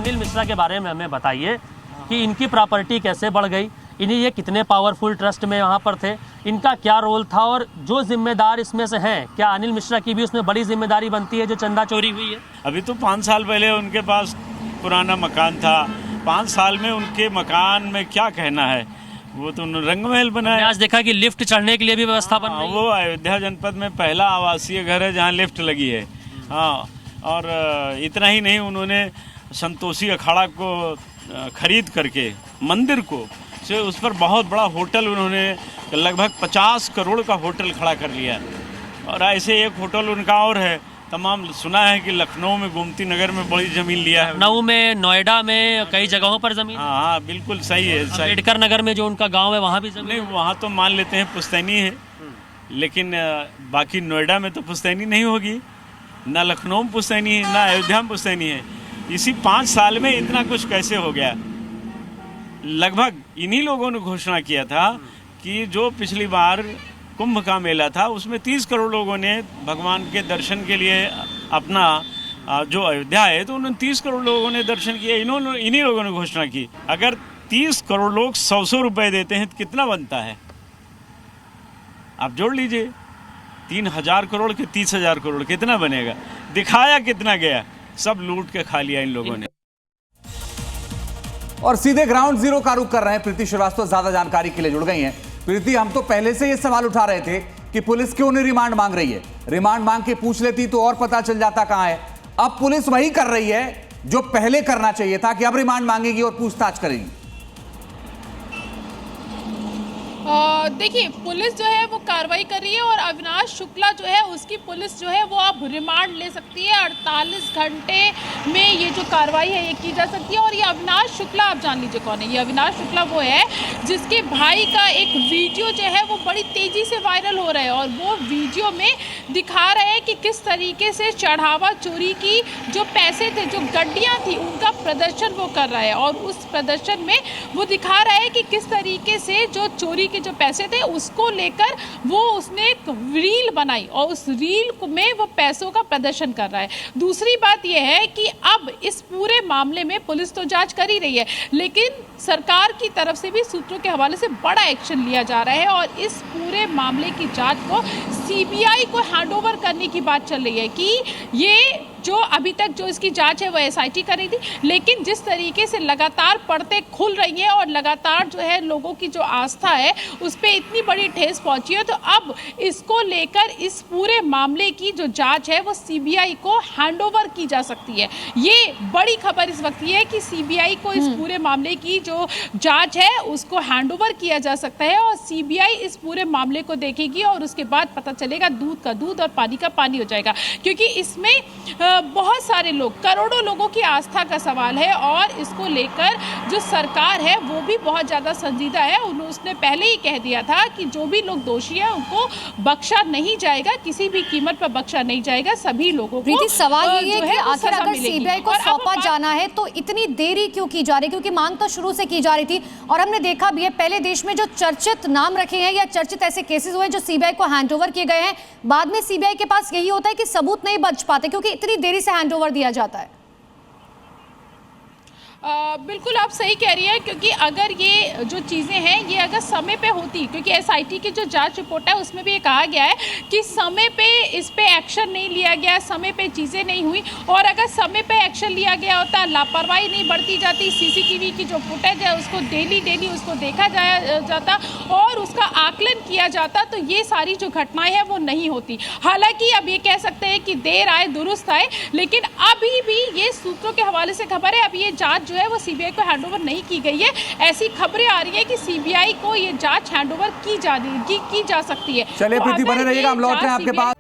अनिल मिश्रा के बारे में हमें बताइए कि इनकी प्रॉपर्टी कैसे बढ़ गई, इन्हें ये कितने पावरफुल ट्रस्ट में वहाँ पर थे, इनका क्या रोल था और जो जिम्मेदार इसमें से हैं, क्या अनिल मिश्रा की भी उसमें बड़ी जिम्मेदारी बनती है जो चंदा चोरी हुई है? अभी तो 5 साल पहले उनके पास पुराना मकान था, 5 साल में उनके मकान में क्या कहना है, वो तो रंगमहल बनाया। आज देखा कि लिफ्ट चढ़ने के लिए भी व्यवस्था बन रही है। वो अयोध्या जनपद में पहला आवासीय घर है जहाँ लिफ्ट लगी है। हाँ, और इतना ही नहीं, उन्होंने संतोषी अखाड़ा को खरीद करके मंदिर को से उस पर बहुत बड़ा होटल उन्होंने लगभग 50 करोड़ का होटल खड़ा कर लिया। और ऐसे एक होटल उनका और है, तमाम सुना है कि लखनऊ में गोमती नगर में बड़ी जमीन लिया है, लखनऊ में, नोएडा में, कई जगहों पर जमीन। हाँ, बिल्कुल सही है। अम्बेडकर नगर में जो उनका गांव है वहाँ भी जमीन। नहीं, वहाँ तो मान लेते हैं पुश्तैनी है, लेकिन बाकी नोएडा में तो पुश्तैनी नहीं होगी, ना लखनऊ में पुश्तैनी है, ना अयोध्या में पुश्तैनी है। इसी 5 साल में इतना कुछ कैसे हो गया? लगभग इन्हीं लोगों ने घोषणा किया था कि जो पिछली बार कुंभ का मेला था उसमें 30 करोड़ लोगों ने भगवान के दर्शन के लिए अपना जो अयोध्या है तो उन्होंने 30 करोड़ लोगों ने दर्शन किए। इन्हीं लोगों ने घोषणा की। अगर 30 करोड़ लोग 100 रुपए देते हैं तो कितना बनता है? आप जोड़ लीजिए, 3000 करोड़ के 30,000 करोड़ कितना बनेगा? दिखाया कितना गया? सब लूट के खा लिया इन लोगों ने। और सीधे ग्राउंड जीरो का रुख कर रहे हैं प्रीति श्रीवास्तव, ज्यादा जानकारी के लिए जुड़ गई हैं। प्रीति, हम तो पहले से ये सवाल उठा रहे थे कि पुलिस क्यों नहीं रिमांड मांग रही है। रिमांड मांग के पूछ लेती तो और पता चल जाता कहां है। अब पुलिस वही कर रही है जो पहले करना चाहिए था कि अब रिमांड मांगेगी और पूछताछ करेगी। देखिए, पुलिस जो है वो कार्रवाई कर रही है और अविनाश शुक्ला जो है उसकी पुलिस जो है वो अब रिमांड ले सकती है। 48 घंटे में ये जो कार्रवाई है ये की जा सकती है। और ये अविनाश शुक्ला, आप जान लीजिए कौन है ये अविनाश शुक्ला। वो है जिसके भाई का एक वीडियो जो है वो बड़ी तेज़ी से वायरल हो रहा है और वो वीडियो में दिखा रहे हैं कि किस तरीके से चढ़ावा चोरी की जो पैसे थे, जो गड्डियाँ थी, उनका प्रदर्शन वो कर रहा है। और उस प्रदर्शन में वो दिखा रहा है कि किस तरीके से जो चोरी के जो पैसे थे उसको लेकर वो उसने एक रील बनाई और उस रील में वो पैसों का प्रदर्शन कर रहा है। दूसरी बात यह है कि अब इस पूरे मामले में पुलिस तो जांच कर ही रही है, लेकिन सरकार की तरफ से भी सूत्रों के हवाले से बड़ा एक्शन लिया जा रहा है और इस पूरे मामले की जांच को सीबीआई को हैंडओवर करने की बात चल रही है कि ये जो अभी तक जो इसकी जांच है वो एसआईटी कर रही थी, लेकिन जिस तरीके से लगातार पड़ते खुल रही हैं और लगातार जो है लोगों की जो आस्था है उस पर इतनी बड़ी ठेस पहुंची है, तो अब इसको लेकर इस पूरे मामले की जो जांच है वो सीबीआई को हैंडओवर की जा सकती है। ये बड़ी खबर इस वक्त ये है कि सीबीआई को इस पूरे मामले की जो जांच है उसको हैंडओवर किया जा सकता है और सीबीआई इस पूरे मामले को देखेगी और उसके बाद पता चलेगा दूध का दूध और पानी का पानी हो जाएगा। क्योंकि इसमें बहुत सारे लोग, करोड़ों लोगों की आस्था का सवाल है और इसको लेकर जो सरकार है वो भी बहुत ज़्यादा संजीदा है। उसने पहले ही कह दिया था कि जो भी लोग दोषी हैं उनको बख्शा नहीं जाएगा, किसी भी कीमत पर बख्शा नहीं जाएगा, सभी लोगों को। सवाल ये है कि आखिर अगर सीबीआई को सौंपा जाना है तो इतनी देरी क्यों की जा रही? क्योंकि मांग तो शुरू से की जा रही थी और हमने देखा भी है पहले देश में जो चर्चित नाम रखे हैं या चर्चित ऐसे केसेस हुए जो सीबीआई को हैंडओवर किए गए हैं, बाद में सीबीआई के पास यही होता है कि सबूत नहीं बच पाते क्योंकि इतनी देरी से हैंडओवर दिया जाता है। बिल्कुल आप सही कह रही हैं, क्योंकि अगर ये जो चीज़ें हैं ये अगर समय पे होती, क्योंकि एसआईटी की जो जांच रिपोर्ट है उसमें भी ये कहा गया है कि समय पे इस पे एक्शन नहीं लिया गया, समय पे चीज़ें नहीं हुई। और अगर समय पे एक्शन लिया गया होता, लापरवाही नहीं बरती जाती, सीसीटीवी की जो फुटेज है उसको डेली उसको देखा जाता और उसका आकलन किया जाता तो ये सारी जो घटनाएं हैं वो नहीं होती। हालांकि अब ये कह सकते हैं कि देर आए दुरुस्त आए, लेकिन अभी भी ये सूत्रों के हवाले से खबर है अभी ये जांच जो है वो सीबीआई को हैंडओवर नहीं की गई है। ऐसी खबरें आ रही है कि सीबीआई को ये जांच हैंडओवर की जा सकती है। चलिए प्रीति, बने रहिएगा, हम लौट रहे हैं आपके पास।